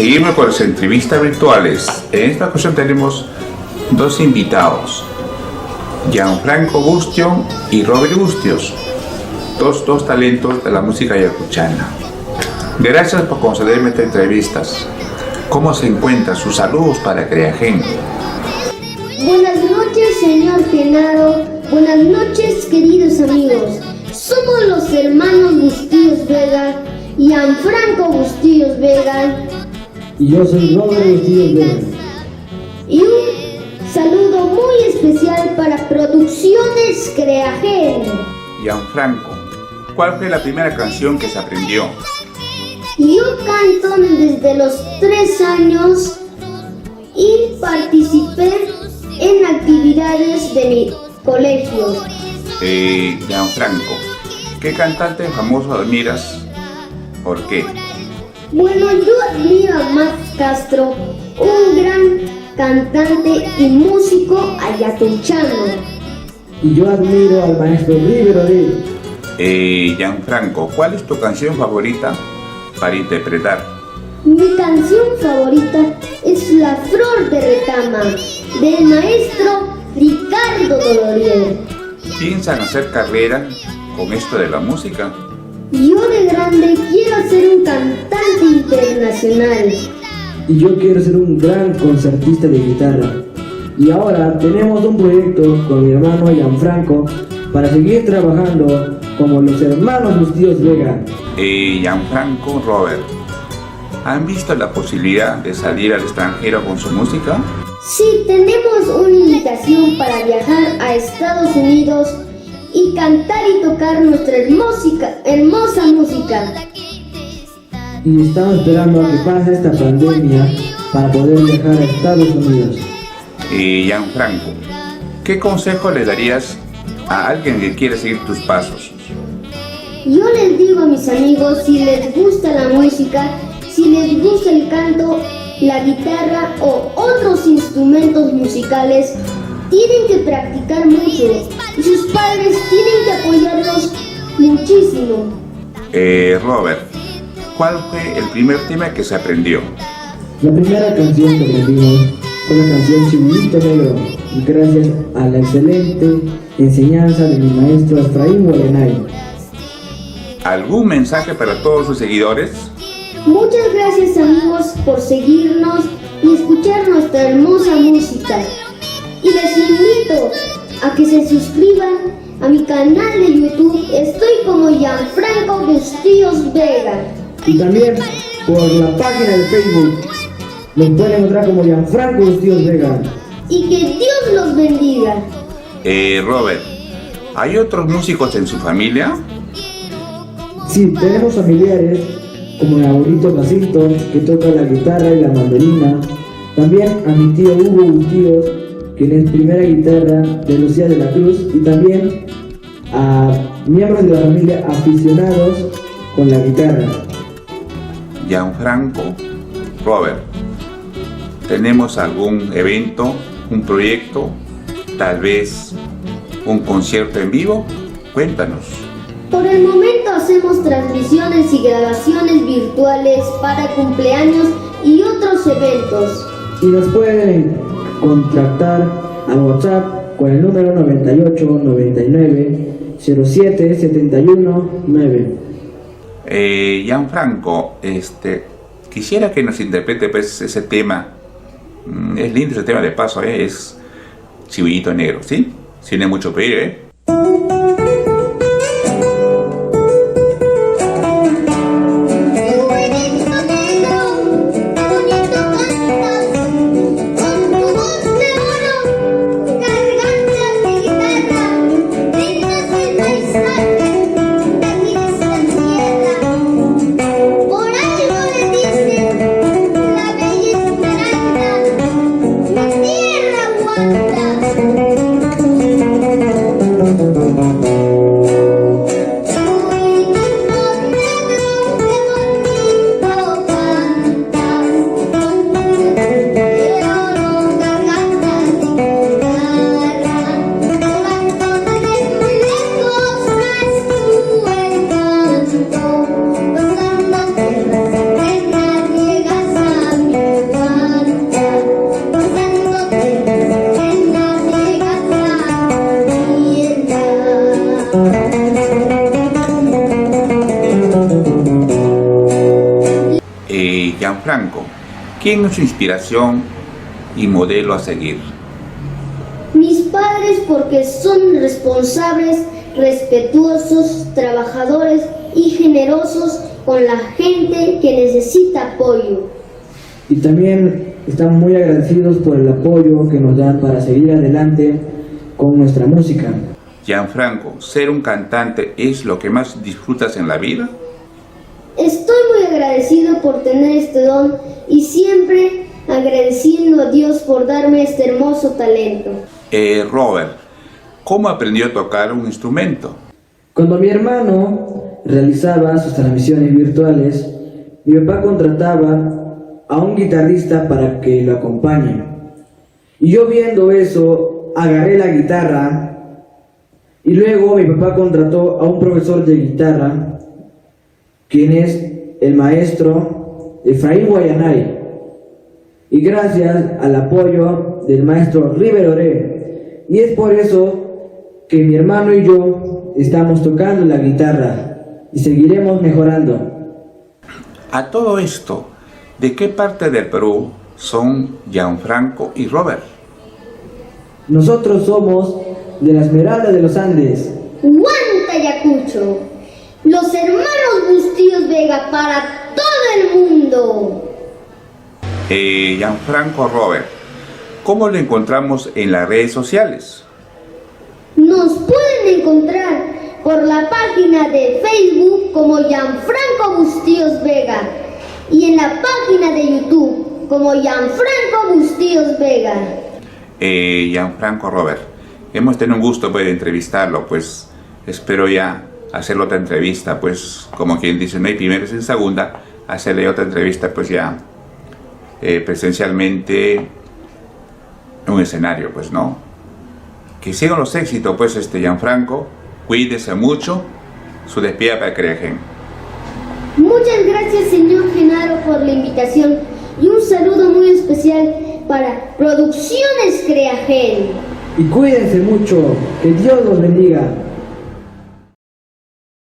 Seguimos con las entrevistas virtuales. En esta ocasión tenemos dos invitados, Gianfranco Bustion y Robert Bustios, dos talentos de la música ayacuchana. Gracias por concederme estas entrevistas. ¿Cómo se encuentra? Sus saludos para Creagen. Buenas noches, señor Genaro. Buenas noches, queridos amigos. Somos los hermanos Bustillos Vega, Gianfranco Bustillos Vega. Y yo soy Robert Bustillos Vega. Y un saludo muy especial para Producciones Creagen. Gianfranco, ¿cuál fue la primera canción que se aprendió? Yo canto desde los 3 años y participé en actividades de mi colegio. Gianfranco, ¿qué cantante famoso admiras? ¿Por qué? Bueno, yo admiro a Max Castro, un gran cantante y músico ayacuchano. Y yo admiro al maestro River Odil. Gianfranco, ¿cuál es tu canción favorita para interpretar? Mi canción favorita es La Flor de Retama, del maestro Ricardo Dolorier. ¿Piensan hacer carrera con esto de la música? Yo de grande quiero ser un cantante internacional. Y yo quiero ser un gran concertista de guitarra. Y ahora tenemos un proyecto con mi hermano Gianfranco para seguir trabajando como los hermanos Bustillos Vega. Gianfranco, Robert, ¿han visto la posibilidad de salir al extranjero con su música? Sí, tenemos una invitación para viajar a Estados Unidos y cantar y tocar nuestra hermosa música. Y estamos esperando a que pase esta pandemia para poder viajar a Estados Unidos. Gianfranco, ¿qué consejo le darías a alguien que quiere seguir tus pasos? Yo les digo a mis amigos, si les gusta la música, si les gusta el canto, la guitarra o otros instrumentos musicales, tienen que practicar mucho y sus padres tienen que apoyarlos muchísimo. Robert, ¿cuál fue el primer tema que se aprendió? La primera canción que aprendimos fue la canción Chivito Negro, gracias a la excelente enseñanza de mi maestro Efraín Guarenay. ¿Algún mensaje para todos sus seguidores? Muchas gracias amigos por seguirnos y escuchar nuestra hermosa música. Y les invito a que se suscriban a mi canal de YouTube. Estoy como Gianfranco Bustillos Vega. Y también por la página de Facebook. Nos pueden encontrar como Gianfranco Bustillos Vega. Y que Dios los bendiga. Robert, ¿hay otros músicos en su familia? Sí, tenemos familiares como el abuelito Jacinto, que toca la guitarra y la mandolina. También a mi tío Hugo Bustillos, quien es primera guitarra de Lucía de la Cruz. Y también a miembros de la familia aficionados con la guitarra. Gianfranco, Robert, ¿tenemos algún evento, un proyecto, tal vez un concierto en vivo? Cuéntanos. Por el momento hacemos transmisiones y grabaciones virtuales para cumpleaños y otros eventos. Y nos pueden contactar al WhatsApp con el número 98 99 07 71 9. Gianfranco, quisiera que nos interprete pues ese tema. Es lindo ese tema de paso, es Chivito Negro, ¿sí? Si no hay mucho pedir, Tierra aguanta. Gianfranco, ¿quién es su inspiración y modelo a seguir? Mis padres, porque son responsables, respetuosos, trabajadores y generosos con la gente que necesita apoyo. Y también estamos muy agradecidos por el apoyo que nos dan para seguir adelante con nuestra música. Gianfranco, ¿ser un cantante es lo que más disfrutas en la vida? Estoy muy agradecido por tener este don y siempre agradeciendo a Dios por darme este hermoso talento. Robert, ¿cómo aprendió a tocar un instrumento? Cuando mi hermano realizaba sus transmisiones virtuales, mi papá contrataba a un guitarrista para que lo acompañe. Y yo viendo eso, agarré la guitarra y luego mi papá contrató a un profesor de guitarra, quien es el maestro Efraín Guayanay. Y gracias al apoyo del maestro River Oré. Y es por eso que mi hermano y yo estamos tocando la guitarra y seguiremos mejorando. A todo esto, ¿de qué parte del Perú son Gianfranco y Robert? Nosotros somos de la Esmeralda de los Andes. Huantayacucho, los hermanos Bustillos Vega para todo el mundo. Gianfranco Robert, ¿cómo lo encontramos en las redes sociales? Nos pueden encontrar por la página de Facebook como Gianfranco Bustillos Vega y en la página de YouTube como Gianfranco Bustillos Vega. Gianfranco Robert, hemos tenido un gusto de entrevistarlo, pues espero ya hacerle otra entrevista, pues como quien dice, no hay primera sin segunda, hacerle otra entrevista pues ya presencialmente en un escenario, pues no. Que sigan los éxitos, pues Gianfranco, cuídese mucho, su despedida para Creagen. Muchas gracias, señor Genaro, por la invitación y un saludo muy especial para Producciones Creagen. Y cuídense mucho, que Dios los bendiga.